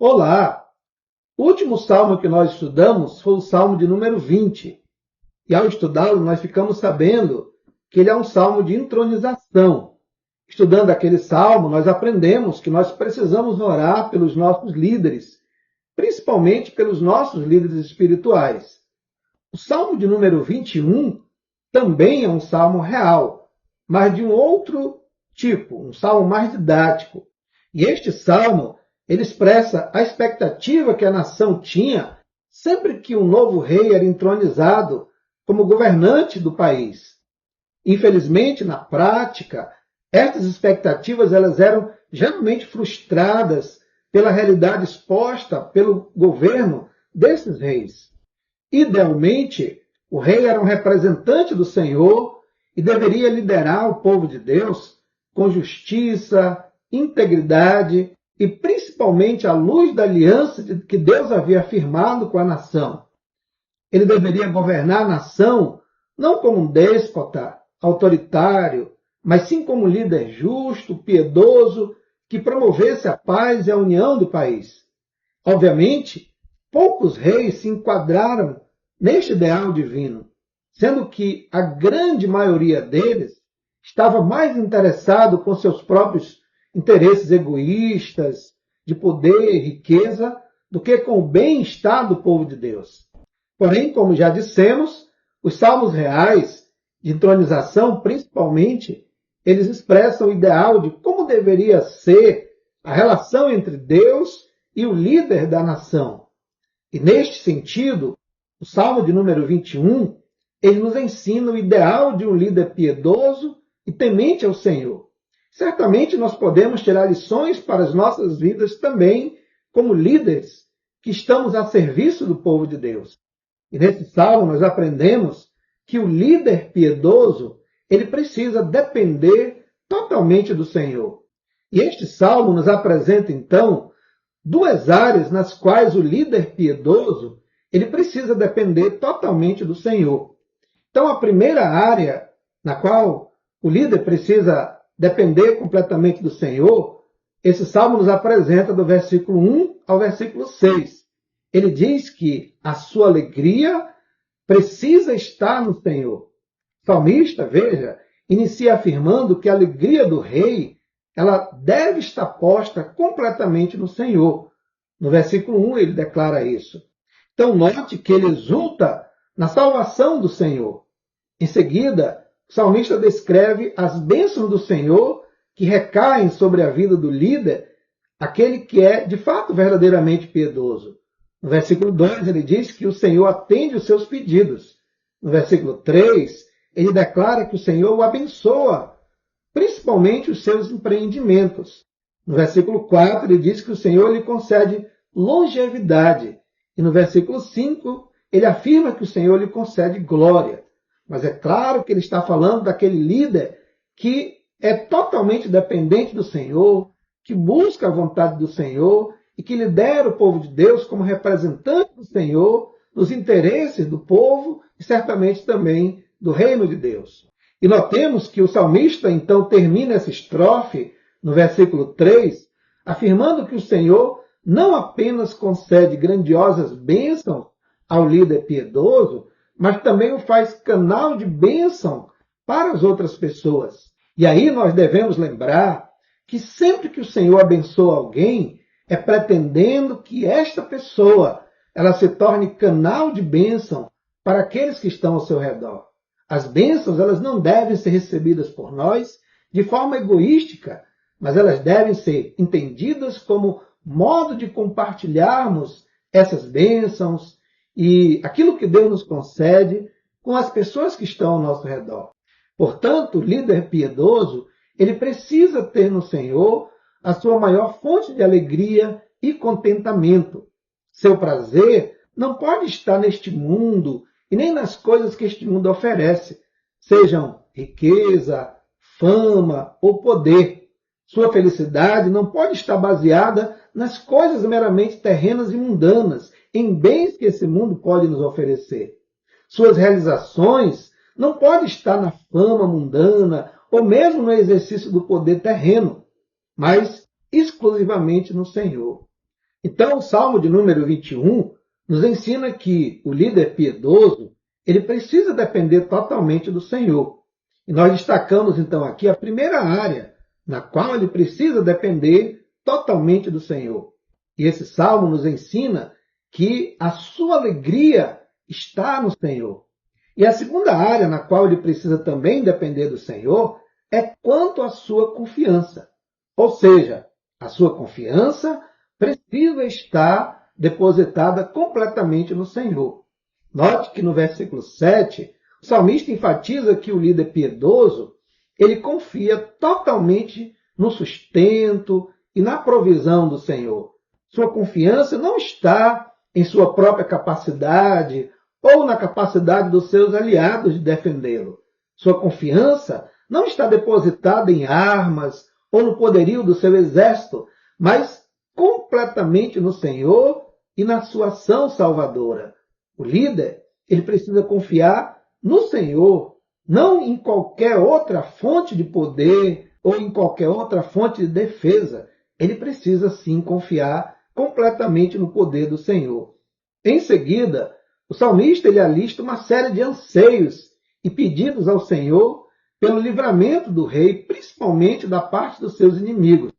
Olá! O último salmo que nós estudamos foi o salmo de número 20. E ao estudá-lo, nós ficamos sabendo que ele é um salmo de entronização. Estudando aquele salmo, nós aprendemos que nós precisamos orar pelos nossos líderes, principalmente pelos nossos líderes espirituais. O salmo de número 21 também é um salmo real, mas de um outro tipo, um salmo mais didático. E este salmo ele expressa a expectativa que a nação tinha sempre que um novo rei era entronizado como governante do país. Infelizmente, na prática, essas expectativas elas eram geralmente frustradas pela realidade exposta pelo governo desses reis. Idealmente, o rei era um representante do Senhor e deveria liderar o povo de Deus com justiça, integridade e principalmente à luz da aliança que Deus havia firmado com a nação. Ele deveria governar a nação não como um déspota, autoritário, mas sim como um líder justo, piedoso, que promovesse a paz e a união do país. Obviamente, poucos reis se enquadraram neste ideal divino, sendo que a grande maioria deles estava mais interessado com seus próprios interesses egoístas, de poder e riqueza, do que com o bem-estar do povo de Deus. Porém, como já dissemos, os salmos reais de entronização, principalmente, eles expressam o ideal de como deveria ser a relação entre Deus e o líder da nação. E neste sentido, o Salmo de número 21, ele nos ensina o ideal de um líder piedoso e temente ao Senhor. Certamente nós podemos tirar lições para as nossas vidas também, como líderes que estamos a serviço do povo de Deus. E nesse salmo nós aprendemos que o líder piedoso, ele precisa depender totalmente do Senhor. E este salmo nos apresenta, então, duas áreas nas quais o líder piedoso, ele precisa depender totalmente do Senhor. Então, a primeira área na qual o líder precisa depender completamente do Senhor, esse salmo nos apresenta do versículo 1 ao versículo 6. Ele diz que a sua alegria precisa estar no Senhor. O salmista, veja, inicia afirmando que a alegria do rei ela deve estar posta completamente no Senhor. No versículo 1 ele declara isso. Então note que ele exulta na salvação do Senhor. Em seguida, o salmista descreve as bênçãos do Senhor que recaem sobre a vida do líder, aquele que é de fato verdadeiramente piedoso. No versículo 2 ele diz que o Senhor atende os seus pedidos. No versículo 3 ele declara que o Senhor o abençoa, principalmente os seus empreendimentos. No versículo 4 ele diz que o Senhor lhe concede longevidade. E no versículo 5 ele afirma que o Senhor lhe concede glória. Mas é claro que ele está falando daquele líder que é totalmente dependente do Senhor, que busca a vontade do Senhor e que lidera o povo de Deus como representante do Senhor nos interesses do povo e certamente também do reino de Deus. E notemos que o salmista então termina essa estrofe no versículo 3, afirmando que o Senhor não apenas concede grandiosas bênçãos ao líder piedoso, mas também o faz canal de bênção para as outras pessoas. E aí nós devemos lembrar que sempre que o Senhor abençoa alguém, é pretendendo que esta pessoa ela se torne canal de bênção para aqueles que estão ao seu redor. As bênçãos elas não devem ser recebidas por nós de forma egoística, mas elas devem ser entendidas como modo de compartilharmos essas bênçãos e aquilo que Deus nos concede com as pessoas que estão ao nosso redor. Portanto, o líder piedoso, ele precisa ter no Senhor a sua maior fonte de alegria e contentamento. Seu prazer não pode estar neste mundo e nem nas coisas que este mundo oferece, sejam riqueza, fama ou poder. Sua felicidade não pode estar baseada nas coisas meramente terrenas e mundanas, em bens que esse mundo pode nos oferecer. Suas realizações não podem estar na fama mundana ou mesmo no exercício do poder terreno, mas exclusivamente no Senhor. Então, o Salmo de número 21 nos ensina que o líder piedoso, ele precisa depender totalmente do Senhor. E nós destacamos, então, aqui a primeira área na qual ele precisa depender totalmente do Senhor. E esse Salmo nos ensina que a sua alegria está no Senhor. E a segunda área na qual ele precisa também depender do Senhor é quanto à sua confiança. Ou seja, a sua confiança precisa estar depositada completamente no Senhor. Note que no versículo 7, o salmista enfatiza que o líder piedoso, ele confia totalmente no sustento e na provisão do Senhor. Sua confiança não está em sua própria capacidade ou na capacidade dos seus aliados de defendê-lo. Sua confiança não está depositada em armas ou no poderio do seu exército, mas completamente no Senhor e na sua ação salvadora. O líder, ele precisa confiar no Senhor, não em qualquer outra fonte de poder ou em qualquer outra fonte de defesa. Ele precisa sim confiar completamente no poder do Senhor. Em seguida, o salmista ele alista uma série de anseios e pedidos ao Senhor pelo livramento do rei, principalmente da parte dos seus inimigos.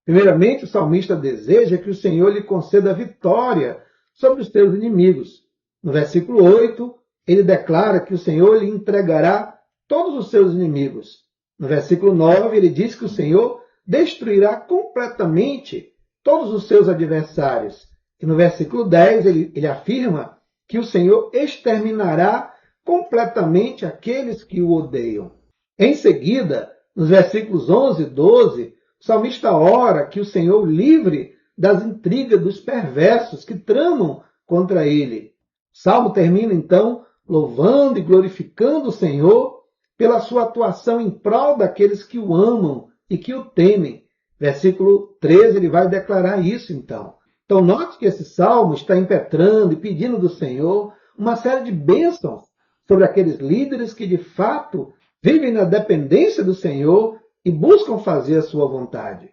Primeiramente, o salmista deseja que o Senhor lhe conceda vitória sobre os seus inimigos. No versículo 8, ele declara que o Senhor lhe entregará todos os seus inimigos. No versículo 9, ele diz que o Senhor destruirá completamente todos os seus adversários. E no versículo 10, ele afirma que o Senhor exterminará completamente aqueles que o odeiam. Em seguida, nos versículos 11 e 12, o salmista ora que o Senhor o livre das intrigas dos perversos que tramam contra ele. O salmo termina, então, louvando e glorificando o Senhor pela sua atuação em prol daqueles que o amam e que o temem. Versículo 13, ele vai declarar isso, então. Então, note que esse salmo está impetrando e pedindo do Senhor uma série de bênçãos sobre aqueles líderes que, de fato, vivem na dependência do Senhor e buscam fazer a sua vontade.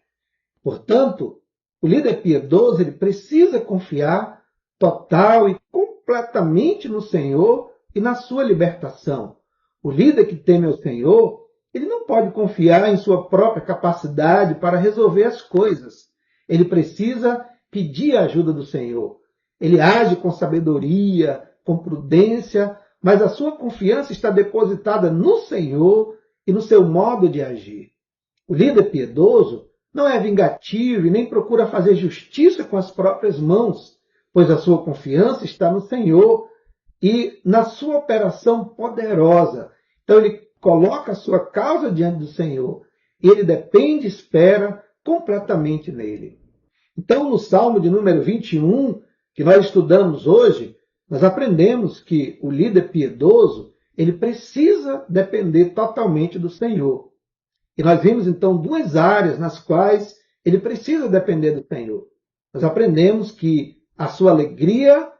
Portanto, o líder piedoso ele precisa confiar total e completamente no Senhor e na sua libertação. O líder que teme ao Senhor, ele não pode confiar em sua própria capacidade para resolver as coisas. Ele precisa pedir a ajuda do Senhor. Ele age com sabedoria, com prudência, mas a sua confiança está depositada no Senhor e no seu modo de agir. O líder piedoso não é vingativo e nem procura fazer justiça com as próprias mãos, pois a sua confiança está no Senhor e na sua operação poderosa. Então ele coloca a sua causa diante do Senhor e ele depende e espera completamente nele. Então, no Salmo de número 21, que nós estudamos hoje, nós aprendemos que o líder piedoso, ele precisa depender totalmente do Senhor. E nós vimos, então, duas áreas nas quais ele precisa depender do Senhor. Nós aprendemos que a sua alegria,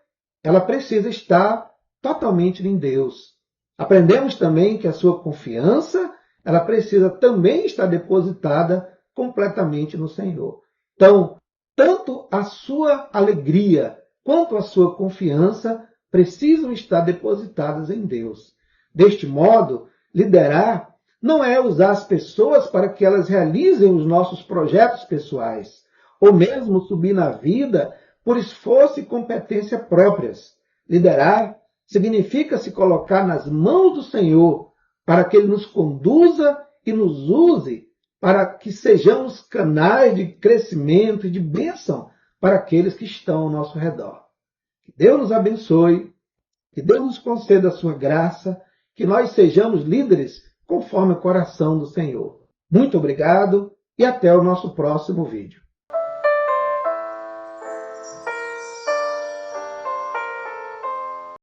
ela precisa estar totalmente em Deus. Aprendemos também que a sua confiança, ela precisa também estar depositada completamente no Senhor. Então, tanto a sua alegria quanto a sua confiança precisam estar depositadas em Deus. Deste modo, liderar não é usar as pessoas para que elas realizem os nossos projetos pessoais, ou mesmo subir na vida por esforço e competência próprias. Liderar significa se colocar nas mãos do Senhor para que Ele nos conduza e nos use para que sejamos canais de crescimento e de bênção para aqueles que estão ao nosso redor. Que Deus nos abençoe, que Deus nos conceda a sua graça, que nós sejamos líderes conforme o coração do Senhor. Muito obrigado e até o nosso próximo vídeo.